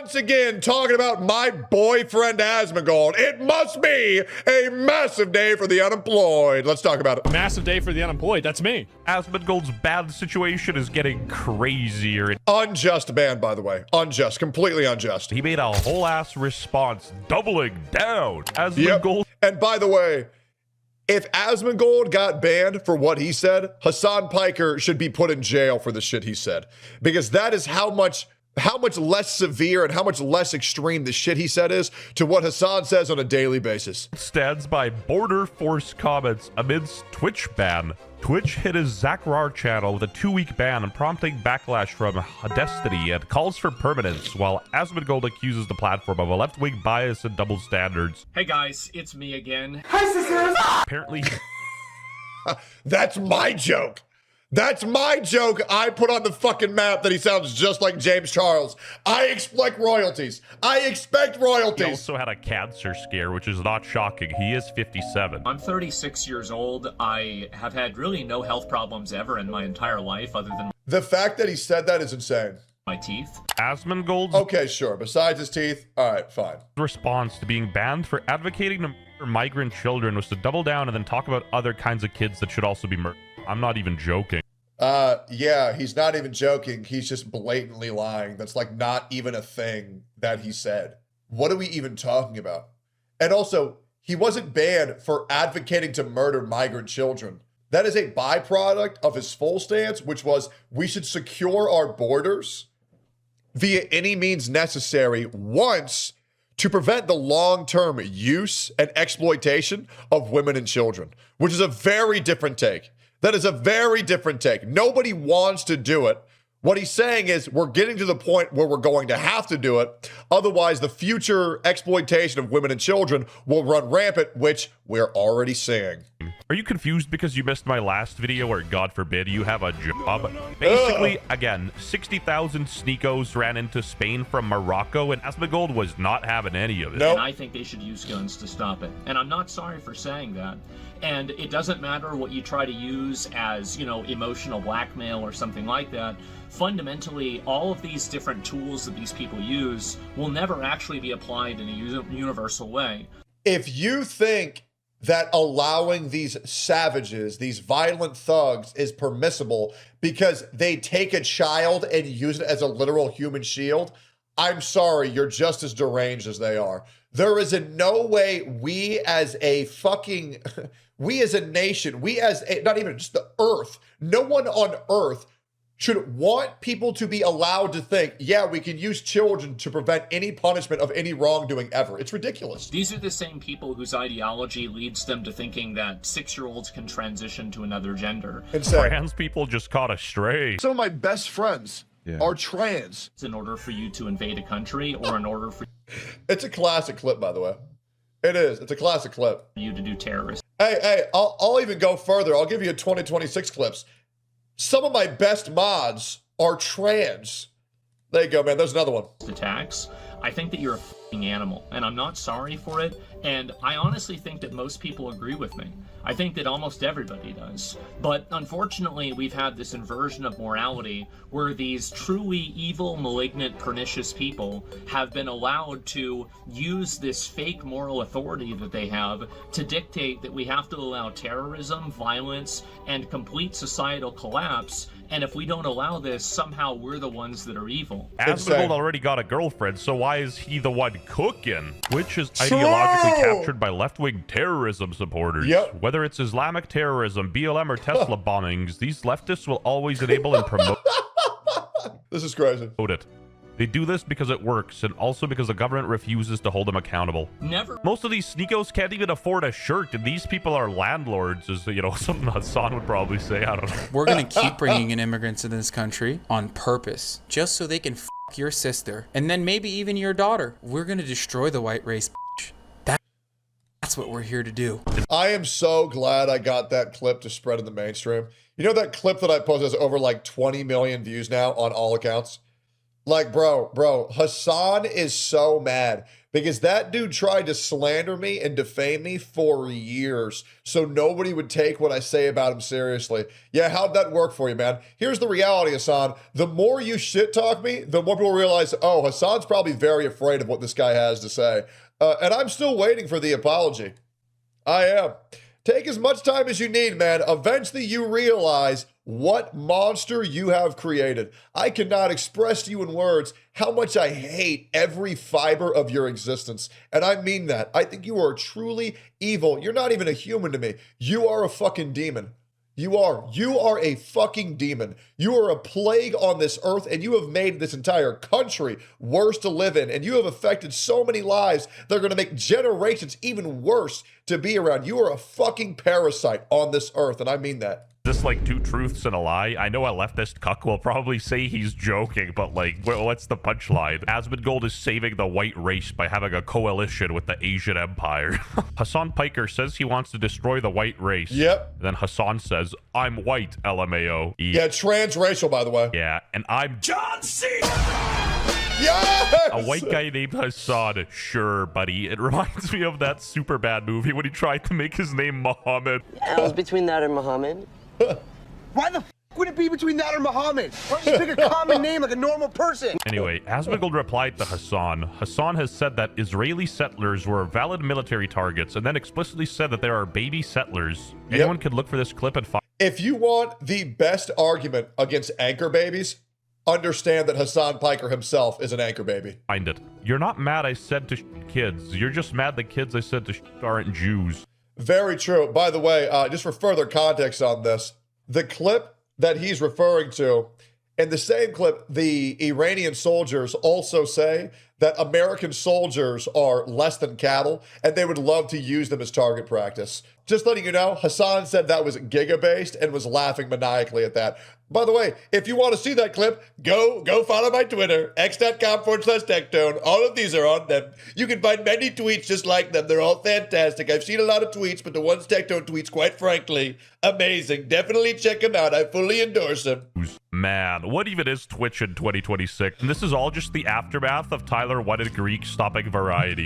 Once again, talking about my boyfriend Asmongold. It must be a massive day for the unemployed. Let's talk about it. Massive day for the unemployed. That's me. Asmongold's bad situation is getting crazier. Unjust ban, by the way. Unjust. Completely unjust. He made a whole ass response, doubling down. Asmongold. And by the way, if Asmongold got banned for what he said, Hasan Piker should be put in jail for the shit he said. Because that is how much less severe and how much less extreme the shit he said is to what Hasan says on a daily basis. Stands by border force comments amidst Twitch ban. Twitch hit his Zachrar channel with a 2-week ban and prompting backlash from Destiny and calls for permanence, while Asmongold accuses the platform of a left-wing bias and double standards. Hey guys, it's me again. Hi, sisters! Apparently... That's my joke. That's my joke I put on the fucking map that he sounds just like James Charles. I expect royalties. I expect royalties. He also had a cancer scare, which is not shocking. He is 57. I'm 36 years old. I have had really no health problems ever in my entire life other than The fact that he said that is insane. my teeth. Asmongold's Okay, sure. Besides his teeth, all right, fine. response to being banned for advocating to murder migrant children was to double down and then talk about other kinds of kids that should also be murdered. I'm not even joking. Yeah, he's not even joking. He's just blatantly lying. That's like not even a thing that he said. What are we even talking about? And also, he wasn't banned for advocating to murder migrant children. That is a byproduct of his full stance, which was we should secure our borders via any means necessary once to prevent the long-term use and exploitation of women and children, which is a very different take. That is a very different take. Nobody wants to do it. What he's saying is we're getting to the point where we're going to have to do it. Otherwise, the future exploitation of women and children will run rampant, which we're already seeing. Are you confused because you missed my last video where, God forbid, you have a job? Basically, again, 60,000 sneakos ran into Spain from Morocco, and Asmongold was not having any of it. Nope. And I think they should use guns to stop it. And I'm not sorry for saying that. And it doesn't matter what you try to use as, emotional blackmail or something like that. Fundamentally, all of these different tools that these people use will never actually be applied in a universal way. If you think that allowing these savages, these violent thugs, is permissible because they take a child and use it as a literal human shield, I'm sorry, you're just as deranged as they are. There is in no way we as a fucking, we as a nation, we as a, not even just the earth, no one on earth should want people to be allowed to think, yeah, we can use children to prevent any punishment of any wrongdoing ever. It's ridiculous. These are the same people whose ideology leads them to thinking that 6-year-olds can transition to another gender. Trans people just caught a stray. Some of my best friends are trans. In order for you to invade a country or in order for It's a classic clip, by the way. It is. It's a classic clip. you to do terrorist. Hey, I'll even go further. I'll give you a 2026 clips. Some of my best mods are trans. There you go, man. There's another one. Attacks, I think that you're a f***ing animal, and I'm not sorry for it, and I honestly think that most people agree with me. I think that almost everybody does. But unfortunately, we've had this inversion of morality where these truly evil, malignant, pernicious people have been allowed to use this fake moral authority that they have to dictate that we have to allow terrorism, violence, and complete societal collapse. And if we don't allow this, somehow we're the ones that are evil. Asmongold already got a girlfriend, so why is he the one cooking? Which is ideologically captured by left-wing terrorism supporters. Yep. Whether it's Islamic terrorism, BLM, or Tesla bombings, these leftists will always enable and promote This is crazy. it. They do this because it works, and also because the government refuses to hold them accountable. Never. Most of these sneakos can't even afford a shirt, and these people are landlords, is, something Hasan would probably say. I don't know. We're going to keep bringing in immigrants to this country on purpose, just so they can f your sister, and then maybe even your daughter. We're going to destroy the white race, bitch. That's what we're here to do. I am so glad I got that clip to spread in the mainstream. You know that clip that I posted has over like 20 million views now on all accounts? Like, bro, Hasan is so mad because that dude tried to slander me and defame me for years so nobody would take what I say about him seriously. Yeah, how'd that work for you, man? Here's the reality, Hasan. The more you shit talk me, the more people realize, oh, Hasan's probably very afraid of what this guy has to say. And I'm still waiting for the apology. I am. Take as much time as you need, man. Eventually you realize what monster you have created. I cannot express to you in words how much I hate every fiber of your existence. And I mean that. I think you are truly evil. You're not even a human to me. You are a fucking demon. You are a fucking demon. You are a plague on this earth, and you have made this entire country worse to live in, and you have affected so many lives that are going to make generations even worse to be around. You are a fucking parasite on this earth, and I mean that. This like two truths and a lie. I know a leftist cuck will probably say he's joking, but like, what's the punchline? Asmongold is saving the white race by having a coalition with the Asian Empire. Hasan Piker says he wants to destroy the white race. Yep. Then Hasan says, I'm white, LMAO. Yeah, transracial, by the way. Yeah, and I'm John C. Yes! A white guy named Hasan. Sure, buddy. It reminds me of that Superbad movie when he tried to make his name Muhammad. Yeah, it was between that and Muhammad. Why the f would it be between that or Muhammad? Why don't you pick a common name like a normal person? Anyway, Asmongold replied to Hasan. Hasan has said that Israeli settlers were valid military targets and then explicitly said that there are baby settlers. Yep. Anyone could look for this clip and find. If you want the best argument against anchor babies, understand that Hasan Piker himself is an anchor baby. Find it. You're not mad I said to kids. You're just mad the kids I said to aren't Jews. Very true. By the way, just for further context on this, the clip that he's referring to, in the same clip, the Iranian soldiers also say that American soldiers are less than cattle, and they would love to use them as target practice. Just letting you know, Hasan said that was giga-based and was laughing maniacally at that. By the way, if you want to see that clip, go follow my Twitter, x.com/Tectone. All of these are on them. You can find many tweets just like them. They're all fantastic. I've seen a lot of tweets, but the ones Tectone tweets, quite frankly, amazing. Definitely check them out. I fully endorse them. Man, what even is Twitch in 2026? And this is all just the aftermath of Tyler Whited Greek stopping Variety.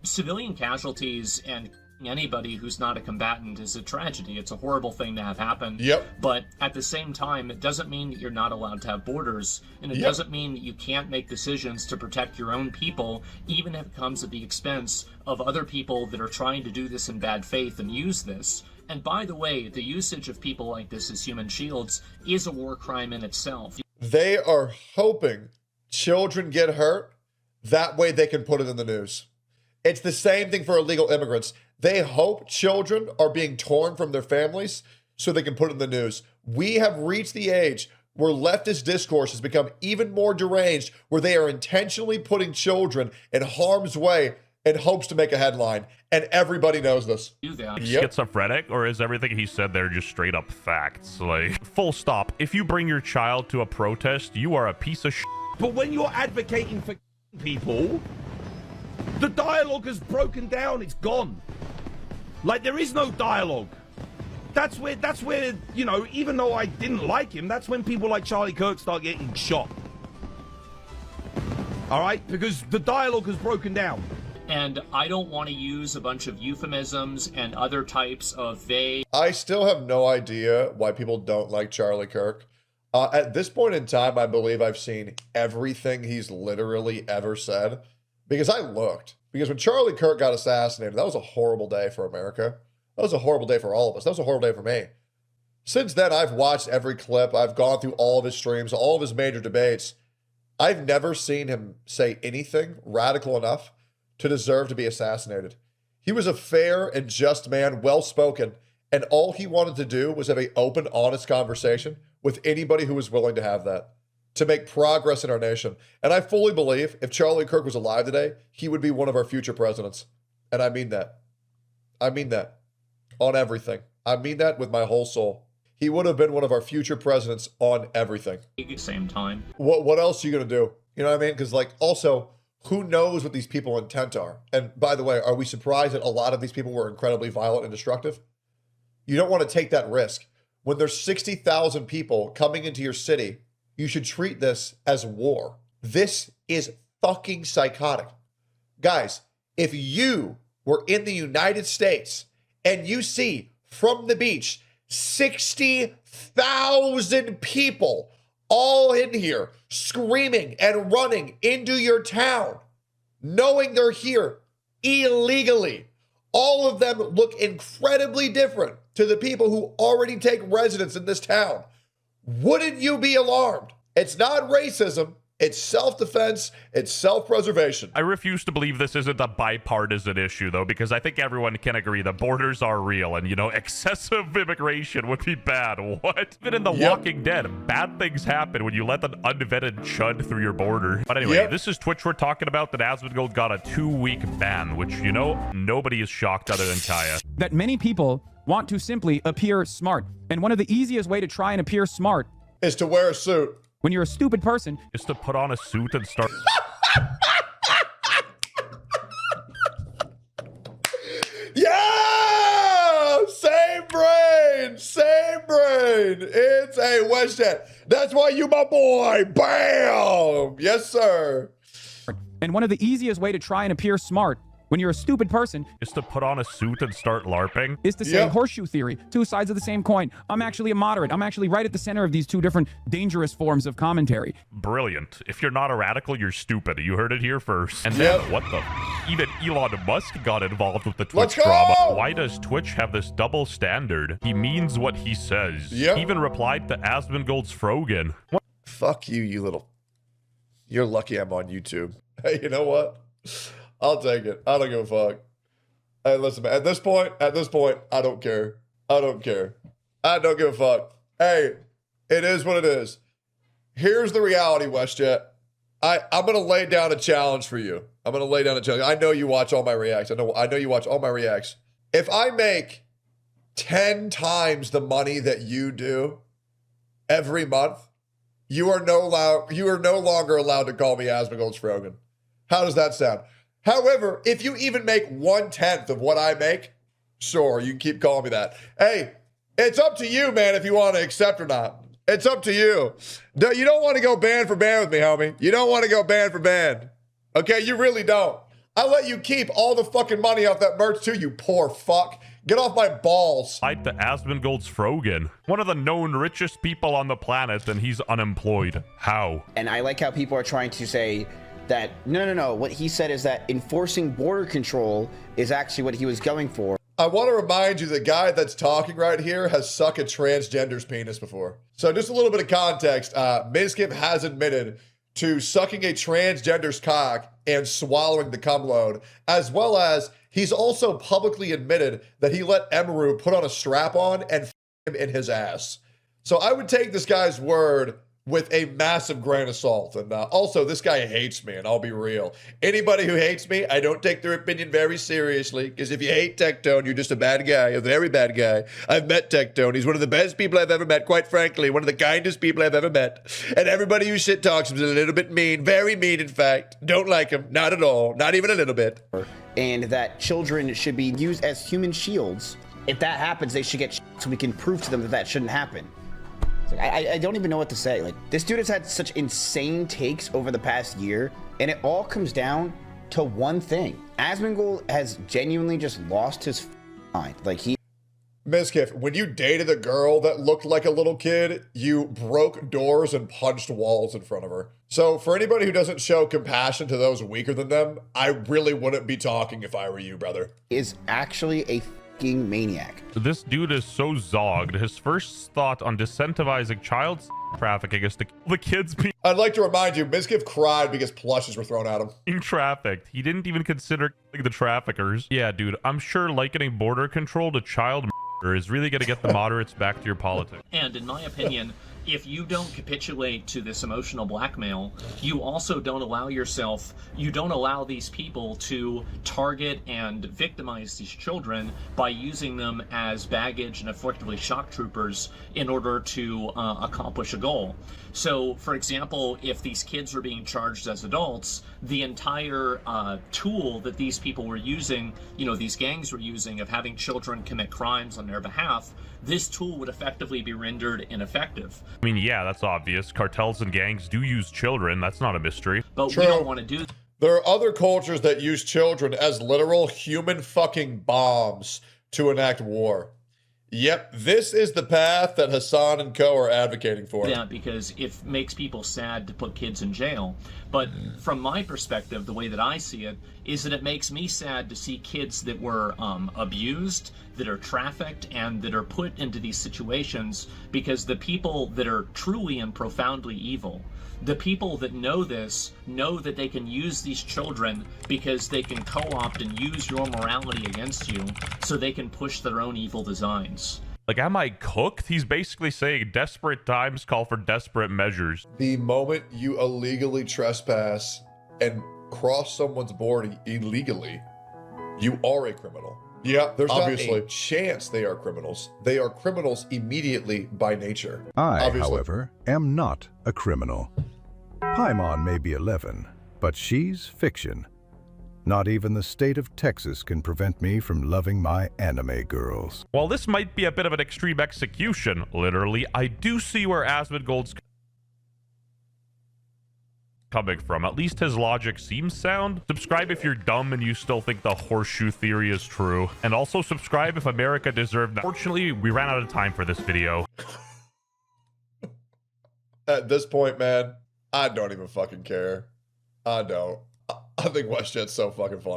Civilian casualties and anybody who's not a combatant is a tragedy. It's a horrible thing to have happen. Yep. But at the same time, it doesn't mean that you're not allowed to have borders, and it Yep. doesn't mean that you can't make decisions to protect your own people, even if it comes at the expense of other people that are trying to do this in bad faith and use this. And by the way, the usage of people like this as human shields is a war crime in itself. They are hoping children get hurt. That way they can put it in the news. It's the same thing for illegal immigrants. They hope children are being torn from their families so they can put it in the news. We have reached the age where leftist discourse has become even more deranged, where they are intentionally putting children in harm's way in hopes to make a headline. And everybody knows this. Do that. Yep. Schizophrenic, or is everything he said there just straight up facts? Like, full stop. If you bring your child to a protest, you are a piece of shit. But when you're advocating for people, the dialogue has broken down. It's gone. Like, there is no dialogue. That's where, you know, even though I didn't like him, that's when people like Charlie Kirk start getting shot. All right? Because the dialogue has broken down. And I don't want to use a bunch of euphemisms and other types of vague. I still have no idea why people don't like Charlie Kirk. At this point in time, I believe I've seen everything he's literally ever said. Because I looked. Because when Charlie Kirk got assassinated, that was a horrible day for America. That was a horrible day for all of us. That was a horrible day for me. Since then, I've watched every clip. I've gone through all of his streams, all of his major debates. I've never seen him say anything radical enough to deserve to be assassinated. He was a fair and just man, well-spoken, and all he wanted to do was have an open, honest conversation with anybody who was willing to have that, to make progress in our nation. And I fully believe if Charlie Kirk was alive today, he would be one of our future presidents. And I mean that. I mean that. On everything. I mean that with my whole soul. He would have been one of our future presidents on everything. At the same time. What else are you going to do? You know what I mean? Because, like, also, who knows what these people's intent are? And by the way, are we surprised that a lot of these people were incredibly violent and destructive? You don't want to take that risk. When there's 60,000 people coming into your city, you should treat this as war. This is fucking psychotic. Guys, if you were in the United States and you see from the beach 60,000 people all in here screaming and running into your town, knowing they're here illegally, all of them look incredibly different to the people who already take residence in this town, wouldn't you be alarmed? It's not racism. It's self-defense. It's self-preservation. I refuse to believe this isn't a bipartisan issue, though, because I think everyone can agree the borders are real and, you know, excessive immigration would be bad. What? Even in The Walking Dead, bad things happen when you let an unvetted chud through your border. But anyway, this is Twitch we're talking about, that Asmongold got a 2-week ban, which, you know, nobody is shocked other than Kaya. That many people want to simply appear smart. And one of the easiest way to try and appear smart is to wear a suit. When you're a stupid person, is to put on a suit and start. Yeah! Same brain! Same brain! It's a WestJet. That's why you my boy! Bam! Yes, sir. And one of the easiest way to try and appear smart when you're a stupid person is to put on a suit and start LARPing. Is to say horseshoe theory, two sides of the same coin. I'm actually a moderate. I'm actually right at the center of these two different dangerous forms of commentary. Brilliant. If you're not a radical, you're stupid. You heard it here first. And then what the? Even Elon Musk got involved with the Twitch drama. Why does Twitch have this double standard? He means what he says. He even replied to Asmongold's Frogan. What? Fuck you, you little. You're lucky I'm on YouTube. Hey, you know what? I'll take it. I don't give a fuck. Hey, listen, man. At this point, I don't care. I don't care. I don't give a fuck. Hey, it is what it is. Here's the reality, WestJet. I'm gonna lay down a challenge for you. I'm gonna lay down a challenge. I know you watch all my reacts. I know you watch all my reacts. If I make 10 times the money that you do every month, you are no longer allowed to call me Asmongold's Frogan. How does that sound? However, if you even make 1/10 of what I make, sure, you can keep calling me that. Hey, it's up to you, man, if you want to accept or not. It's up to you. You don't want to go band for band with me, homie. You don't want to go band for band. Okay, you really don't. I'll let you keep all the fucking money off that merch too, you poor fuck. Get off my balls. Like the Asmongold's Frogan, one of the known richest people on the planet, and he's unemployed. How? And I like how people are trying to say that, no. What he said is that enforcing border control is actually what he was going for. I want to remind you the guy that's talking right here has sucked a transgender's penis before. So just a little bit of context. Mizkif has admitted to sucking a transgender's cock and swallowing the cum load, as well as he's also publicly admitted that he let Emaru put on a strap-on and f him in his ass. So I would take this guy's word with a massive grain of salt. And also, this guy hates me, and I'll be real. Anybody who hates me, I don't take their opinion very seriously, because if you hate Tectone, you're just a bad guy, a very bad guy. I've met Tectone. He's one of the best people I've ever met, quite frankly, one of the kindest people I've ever met. And everybody who shit talks him is a little bit mean, very mean, in fact. Don't like him, not at all, not even a little bit. And that children should be used as human shields. If that happens, they should get so we can prove to them that that shouldn't happen. I don't even know what to say. Like, this dude has had such insane takes over the past year, and it all comes down to one thing. Asmongold has genuinely just lost his mind. Like, Mizkif, when you dated a girl that looked like a little kid, you broke doors and punched walls in front of her. So for anybody who doesn't show compassion to those weaker than them, I really wouldn't be talking if I were you, brother. Is actually a maniac. This dude is so zogged. His first thought on disincentivizing child trafficking is to kill the kids I'd like to remind you, Mizkif cried because plushes were thrown at him. being trafficked. He didn't even consider killing the traffickers. Yeah, dude, I'm sure likening border control to child murder is really going to get the moderates back to your politics. And in my opinion, if you don't capitulate to this emotional blackmail, you also don't allow these people to target and victimize these children by using them as baggage and effectively shock troopers in order to accomplish a goal. So, for example, if these kids are being charged as adults, the entire tool that these people were using, these gangs were using of having children commit crimes on their behalf, this tool would effectively be rendered ineffective. I mean, yeah, that's obvious. Cartels and gangs do use children. That's not a mystery. But True. we don't want to do. There are other cultures that use children as literal human fucking bombs to enact war. Yep, this is the path that Hasan and co are advocating for. Yeah, because it makes people sad to put kids in jail. But from my perspective, the way that I see it is that it makes me sad to see kids that were abused, that are trafficked, and that are put into these situations because the people that are truly and profoundly evil, the people that know this, know that they can use these children because they can co-opt and use your morality against you so they can push their own evil designs. Like, am I cooked? He's basically saying desperate times call for desperate measures. The moment you illegally trespass and cross someone's border illegally, you are a criminal. Yeah, there's obviously not a chance they are criminals. They are criminals immediately by nature. I, however, am not a criminal. Paimon may be 11, but she's fiction. Not even the state of Texas can prevent me from loving my anime girls. While this might be a bit of an extreme execution, literally, I do see where Asmongold's coming from. At least his logic seems sound. Subscribe if you're dumb and you still think the horseshoe theory is true. And also subscribe if America deserved that. Fortunately, we ran out of time for this video. At this point, man, I don't even fucking care. I don't. I think WestJet's so fucking funny.